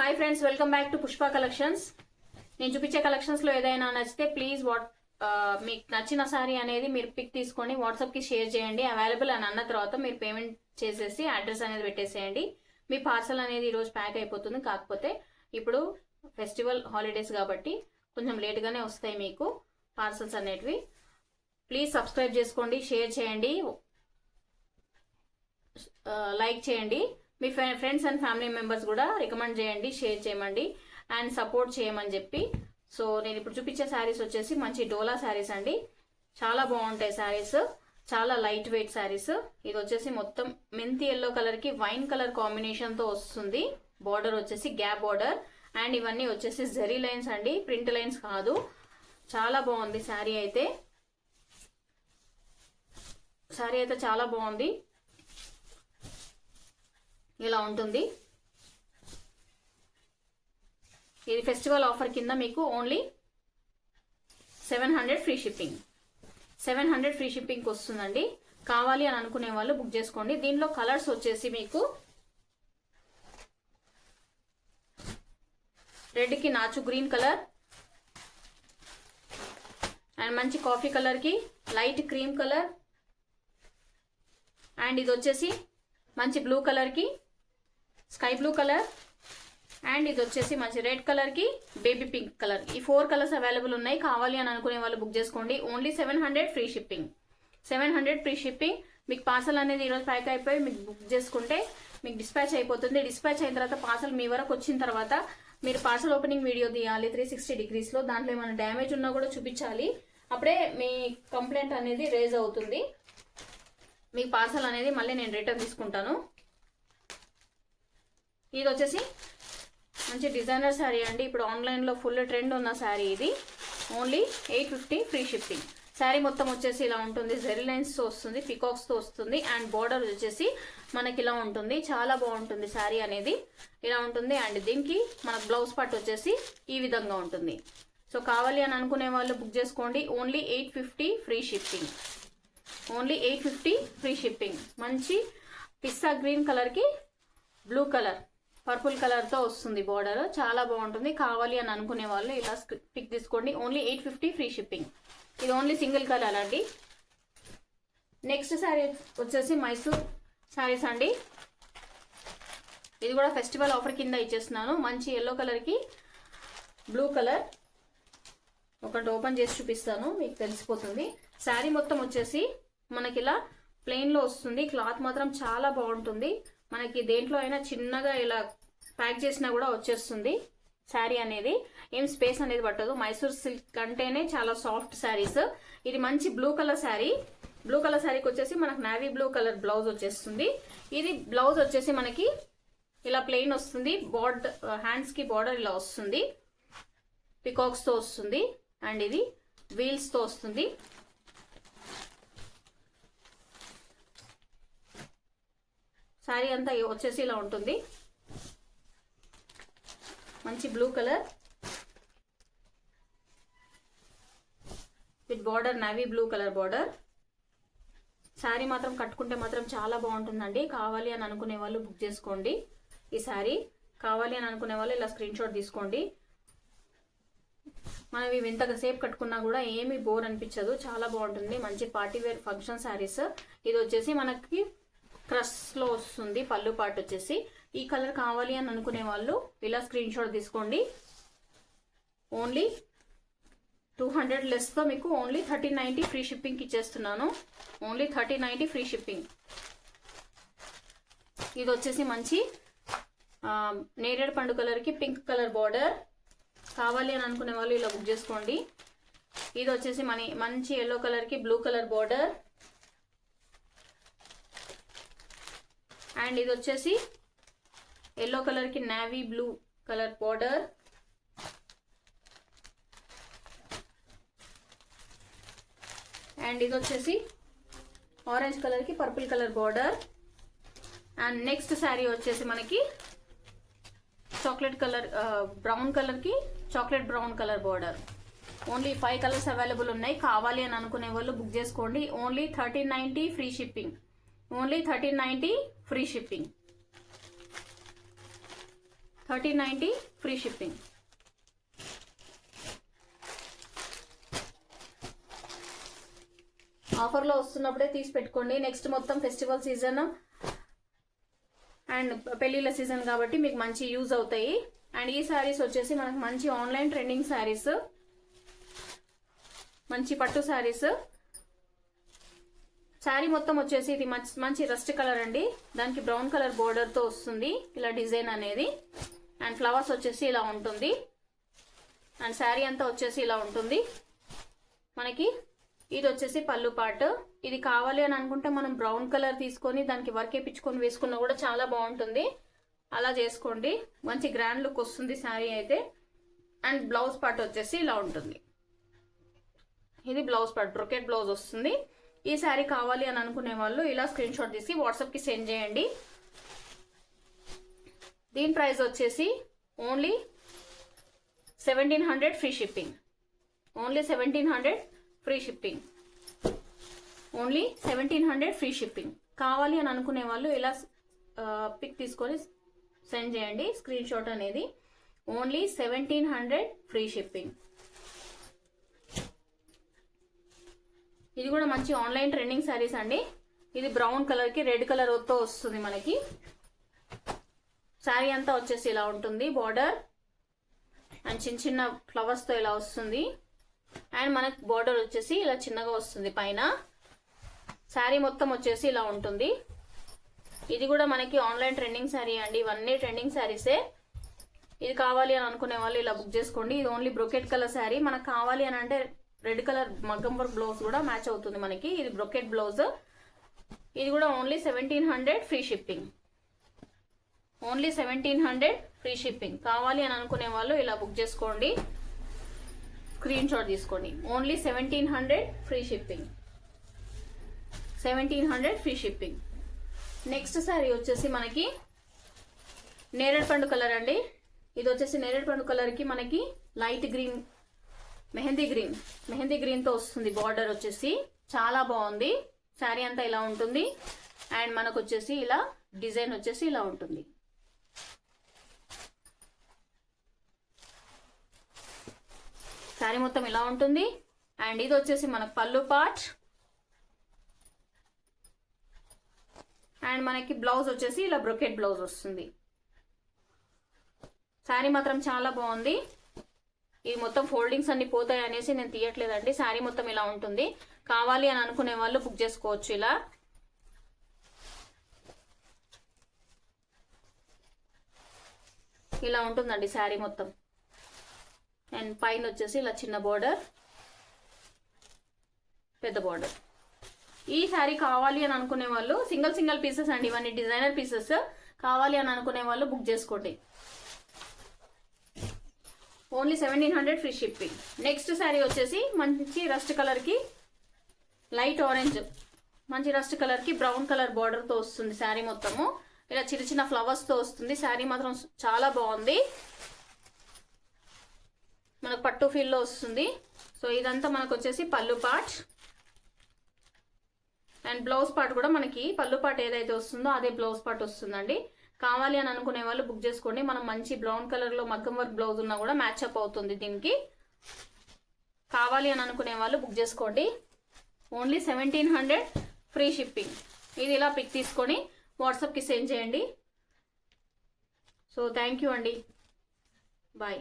Hi friends, welcome back to Pushpa collections. నేను చూపించే collections లో ఏదైనా నచ్చితే ప్లీజ్ మీకు నచ్చిన సారీ అనేది మీరు పిక్ తీసుకొని వాట్సాప్ కి షేర్ చేయండి. అవైలబుల్ అని అన్న తర్వాత మీరు పేమెంట్ చేసేసి అడ్రస్ అనేది పెట్టేసేయండి. మీ పార్సల్ అనేది ఈరోజు ప్యాక్ అయిపోతుంది. కాకపోతే ఇప్పుడు ఫెస్టివల్ హాలిడేస్ కాబట్టి కొంచెం లేట్గానే వస్తాయి మీకు పార్సల్స్ అనేటివి. ప్లీజ్ సబ్స్క్రైబ్ చేసుకోండి, షేర్ చేయండి, లైక్ చేయండి. మీ ఫ్రెండ్స్ అండ్ ఫ్యామిలీ మెంబర్స్ కూడా రికమెండ్ చేయండి, షేర్ చేయమండి అండ్ సపోర్ట్ చేయమని చెప్పి. సో నేను ఇప్పుడు చూపించే శారీస్ వచ్చేసి మంచి డోలా శారీస్ అండి. చాలా బాగుంటాయి శారీస్, చాలా లైట్ వెయిట్ శారీస్. ఇది వచ్చేసి మొత్తం మెంతి ఎల్లో కలర్ కి వైన్ కలర్ కాంబినేషన్ తో వస్తుంది. బార్డర్ వచ్చేసి గ్యాప్ బార్డర్ అండ్ ఇవన్నీ వచ్చేసి జరీ లైన్స్ అండి, ప్రింట్ లైన్స్ కాదు. చాలా బాగుంది శారీ అయితే. శారీ అయితే చాలా బాగుంది. ఇలా ఉంటుంది. ఇది ఫెస్టివల్ ఆఫర్ కింద మీకు only 700 free shipping. 700 free shipping వస్తుందండి. కావాలి అని అనుకునే వాళ్ళు బుక్ చేసుకోండి. దీనిలో కలర్స్ వచ్చేసి మీకు రెడ్ కి నాచు గ్రీన్ కలర్ అండ్ మంచి కాఫీ కలర్ కి లైట్ క్రీమ్ కలర్ అండ్ ఇది వచ్చేసి మంచి బ్లూ కలర్ కి స్కై బ్లూ కలర్ అండ్ ఇది వచ్చేసి మంచి రెడ్ కలర్ కి బేబీ పింక్ కలర్. ఈ 4 కలర్స్ అవైలబుల్ ఉన్నాయి. కావాలి అని అనుకునే వాళ్ళు బుక్ చేసుకోండి. Only 700 free shipping. 700 free shipping. మీకు పార్సల్ అనేది ఈరోజు ప్యాక్ అయిపోయి మీకు బుక్ చేసుకుంటే మీకు డిస్పాచ్ అయిపోతుంది. డిస్పాచ్ అయిన తర్వాత పార్సల్ మీ వరకు వచ్చిన తర్వాత మీరు పార్సల్ ఓపెనింగ్ వీడియో తీయాలి 360 degrees లో. దాంట్లో ఏమైనా డ్యామేజ్ ఉన్నా కూడా చూపించాలి. అప్పుడే మీ కంప్లైంట్ అనేది రేజ్ అవుతుంది. మీ పార్సల్ అనేది మళ్ళీ నేను రిటర్న్ తీసుకుంటాను. ఇది వచ్చేసి మంచి డిజైనర్ శారీ అండి. ఇప్పుడు ఆన్లైన్లో ఫుల్ ట్రెండ్ ఉన్న శారీ ఇది. Only 850 free shipping. శారీ మొత్తం వచ్చేసి ఇలా ఉంటుంది. జెరీ లైన్స్తో వస్తుంది, పికాక్స్తో వస్తుంది అండ్ బార్డర్ వచ్చేసి మనకి ఇలా ఉంటుంది. చాలా బాగుంటుంది శారీ అనేది. ఇలా ఉంటుంది అండ్ దీనికి మనకు బ్లౌజ్ పార్ట్ వచ్చేసి ఈ విధంగా ఉంటుంది. సో కావాలి అని అనుకునే వాళ్ళు బుక్ చేసుకోండి. Only 850 free shipping. Only 850 free shipping. మంచి పిస్తా గ్రీన్ కలర్కి బ్లూ కలర్ పర్పుల్ కలర్ తో వస్తుంది బార్డర్. చాలా బాగుంటుంది. కావాలి అని అనుకునే వాళ్ళు ఇలా పిక్ తీసుకోండి. Only 850 free shipping. ఇది ఓన్లీ సింగిల్ కలర్ అండి. నెక్స్ట్ శారీ వచ్చేసి మైసూర్ శారీస్ అండి. ఇది కూడా ఫెస్టివల్ ఆఫర్ కింద ఇచ్చేస్తున్నాను. మంచి ఎల్లో కలర్ కి బ్లూ కలర్. ఒకటి ఓపెన్ చేసి చూపిస్తాను, మీకు తెలిసిపోతుంది. శారీ మొత్తం వచ్చేసి మనకి ఇలా ప్లెయిన్ లో వస్తుంది. క్లాత్ మాత్రం చాలా బాగుంటుంది. మనకి దేంట్లో అయినా చిన్నగా ఇలా ప్యాక్ చేసినా కూడా వచ్చేస్తుంది శారీ అనేది. ఏం స్పేస్ అనేది పట్టదు. మైసూర్ సిల్క్ అంటేనే చాలా సాఫ్ట్ శారీస్. ఇది మంచి blue colour sari. Blue colour శారీకి వచ్చేసి మనకు నావీ బ్లూ కలర్ బ్లౌజ్ వచ్చేస్తుంది. ఇది బ్లౌజ్ వచ్చేసి మనకి ఇలా ప్లెయిన్ వస్తుంది. హ్యాండ్స్ కి బార్డర్ ఇలా వస్తుంది, పికాక్స్ తో వస్తుంది అండ్ ఇది వీల్స్ తో వస్తుంది. శారీ అంతా వచ్చేసి ఇలా ఉంటుంది. మంచి blue colour with border navy blue colour border. Sari మాత్రం కట్టుకుంటే మాత్రం చాలా బాగుంటుందండి. కావాలి అని అనుకునే వాళ్ళు బుక్ చేసుకోండి. ఈ శారీ కావాలి అని అనుకునే వాళ్ళు ఇలా స్క్రీన్ షాట్ తీసుకోండి. మనం ఇవి ఇంతసేపు కట్టుకున్నా కూడా ఏమీ బోర్ అనిపించదు. చాలా బాగుంటుంది. మంచి పార్టీ వేర్ ఫంక్షన్ శారీస్. ఇది వచ్చేసి మనకి క్రష్ లో వస్తుంది. పళ్ళు పాటు వచ్చేసి ఈ కలర్ కావాలి అని అనుకునే వాళ్ళు ఇలా స్క్రీన్ షాట్ తీసుకోండి. ఓన్లీ 200 లెస్ తో మీకు ఓన్లీ 1390 ఫ్రీ షిప్పింగ్ ఇచ్చేస్తున్నాను. Only 1390 free shipping. ఇది వచ్చేసి మంచి నేరేడు పండు కలర్ కి పింక్ కలర్ బార్డర్. కావాలి అని అనుకునే వాళ్ళు ఇలా బుక్ చేసుకోండి. ఇది వచ్చేసి మంచి ఎల్లో కలర్ కి బ్లూ కలర్ బార్డర్ అండ్ ఇది వచ్చేసి ఎల్లో కలర్ కి navy blue colour border and ఇది వచ్చేసి ఆరెంజ్ కలర్ కి purple colour border and next sari వచ్చేసి మనకి చాక్లెట్ కలర్ బ్రౌన్ కలర్ కి chocolate brown colour border. Only 5 colours available ఉన్నాయి. కావాలి అని అనుకునే వాళ్ళు బుక్ చేసుకోండి. Only 1390 free shipping. Only 1390 free shipping. 1390 free shipping. ఆఫర్లో వస్తున్నప్పుడే తీసి పెట్టుకోండి. నెక్స్ట్ మొత్తం ఫెస్టివల్ సీజన్ అండ్ పెళ్ళిళ్ళ సీజన్ కాబట్టి మీకు మంచి యూజ్ అవుతాయి. అండ్ ఈ శారీస్ వచ్చేసి మనకు మంచి ఆన్లైన్ ట్రెండింగ్ శారీస్, మంచి పట్టు శారీస్. శారీ మొత్తం వచ్చేసి ఇది మంచి రస్ట్ కలర్ అండి. దానికి బ్రౌన్ కలర్ బోర్డర్తో వస్తుంది ఇలా డిజైన్ అనేది. అండ్ ఫ్లవర్స్ వచ్చేసి ఇలా ఉంటుంది. అండ్ శారీ అంతా వచ్చేసి ఇలా ఉంటుంది మనకి. ఇది వచ్చేసి పళ్ళు పార్ట్. ఇది కావాలి అని అనుకుంటే మనం బ్రౌన్ కలర్ తీసుకొని దానికి వర్క్ వేయించుకొని వేసుకున్నా కూడా చాలా బాగుంటుంది. అలా చేసుకోండి, మంచి గ్రాండ్ లుక్ వస్తుంది శారీ అయితే. అండ్ బ్లౌజ్ పార్ట్ వచ్చేసి ఇలా ఉంటుంది. ఇది బ్లౌజ్ పార్ట్, బ్రొకెట్ బ్లౌజ్ వస్తుంది. ఈ శారీ కావాలి అని అనుకునే వాళ్ళు ఇలా స్క్రీన్ షాట్ తీసి వాట్సాప్కి సెండ్ చేయండి. దీని ప్రైస్ వచ్చేసి only 1700 free shipping. Only 1700 free shipping. Only 1700 free shipping. కావాలి అని అనుకునే వాళ్ళు ఇలా పిక్ తీసుకొని సెండ్ చేయండి స్క్రీన్ షాట్ అనేది. Only 1700 free shipping. ఇది కూడా మంచి ఆన్లైన్ ట్రెండింగ్ శారీస్ అండి. ఇది బ్రౌన్ కలర్కి రెడ్ కలర్ తో వస్తుంది మనకి. శారీ అంతా వచ్చేసి ఇలా ఉంటుంది బార్డర్. అండ్ చిన్న చిన్న ఫ్లవర్స్తో ఇలా వస్తుంది. అండ్ మనకి బార్డర్ వచ్చేసి ఇలా చిన్నగా వస్తుంది పైన. శారీ మొత్తం వచ్చేసి ఇలా ఉంటుంది. ఇది కూడా మనకి ఆన్లైన్ ట్రెండింగ్ శారీ అండి. ఇవన్నీ ట్రెండింగ్ శారీసే. ఇది కావాలి అని అనుకునే వాళ్ళు ఇలా బుక్ చేసుకోండి. ఇది ఓన్లీ బ్రొకెట్ కలర్ శారీ. మనకు కావాలి అని అంటే రెడ్ కలర్ మగ్గం వర్క్ బ్లౌజ్ కూడా మ్యాచ్ అవుతుంది మనకి. ఇది బ్రొకెట్ బ్లౌజ్. ఇది కూడా only 1700 free shipping. Only 1700 free shipping. కావాలి అని అనుకునే వాళ్ళు ఇలా బుక్ చేసుకోండి, స్క్రీన్ షాట్ తీసుకోండి. Only 1700 free shipping. 1700 free shipping. Next sari వచ్చేసి మనకి నేరేడు పండు కలర్ అండి. ఇది వచ్చేసి నేరేడు పండు కలర్కి మనకి లైట్ గ్రీన్, మెహందీ గ్రీన్తో వస్తుంది. బార్డర్ వచ్చేసి చాలా బాగుంది. శారీ అంతా ఇలా ఉంటుంది. అండ్ మనకు వచ్చేసి ఇలా డిజైన్ వచ్చేసి ఇలా ఉంటుంది. శారీ మొత్తం ఇలా ఉంటుంది. అండ్ ఇది వచ్చేసి మనకు పళ్ళు పార్ట్. అండ్ మనకి బ్లౌజ్ వచ్చేసి ఇలా బ్రొకెట్ బ్లౌజ్ వస్తుంది. శారీ మాత్రం చాలా బాగుంది. ఇది మొత్తం ఫోల్డింగ్స్ అన్ని పోతాయి అనేసి నేను తీయట్లేదండి. శారీ మొత్తం ఇలా ఉంటుంది. కావాలి అని అనుకునే వాళ్ళు బుక్ చేసుకోవచ్చు. ఇలా ఉంటుందండి శారీ మొత్తం. అండ్ పైన వచ్చేసి ఇలా చిన్న బార్డర్, పెద్ద బార్డర్. ఈ శారీ కావాలి అని అనుకునే వాళ్ళు సింగిల్ పీసెస్ అండి. ఇవన్నీ డిజైనర్ పీసెస్. కావాలి అని అనుకునే వాళ్ళు బుక్ చేసుకోండి. Only 1700 free shipping. Next sari వచ్చేసి మంచి రస్ట్ కలర్కి లైట్ ఆరెంజ్, మంచి రస్ట్ కలర్కి బ్రౌన్ కలర్ బార్డర్తో వస్తుంది. శారీ మొత్తము ఇలా చిన్న చిన్న ఫ్లవర్స్తో వస్తుంది. శారీ మాత్రం చాలా బాగుంది. మనకు పట్టు ఫీల్లో వస్తుంది. సో ఇదంతా మనకు వచ్చేసి పళ్ళు పార్ట్. అండ్ బ్లౌజ్ పార్ట్ కూడా మనకి పళ్ళు పార్ట్ ఏదైతే వస్తుందో అదే బ్లౌజ్ పార్ట్ వస్తుందండి. కావాలి అని అనుకునే వాళ్ళు బుక్ చేసుకోండి. మనం మంచి బ్రౌన్ కలర్లో మగ్గం వర్క్ బ్లౌజ్ ఉన్నా కూడా మ్యాచ్ అప్ అవుతుంది దీనికి. కావాలి అని అనుకునే వాళ్ళు బుక్ చేసుకోండి. Only 1700 free shipping. ఇది ఇలా పిక్ తీసుకొని వాట్సాప్కి సెండ్ చేయండి. సో థ్యాంక్ యూ అండి. బాయ్.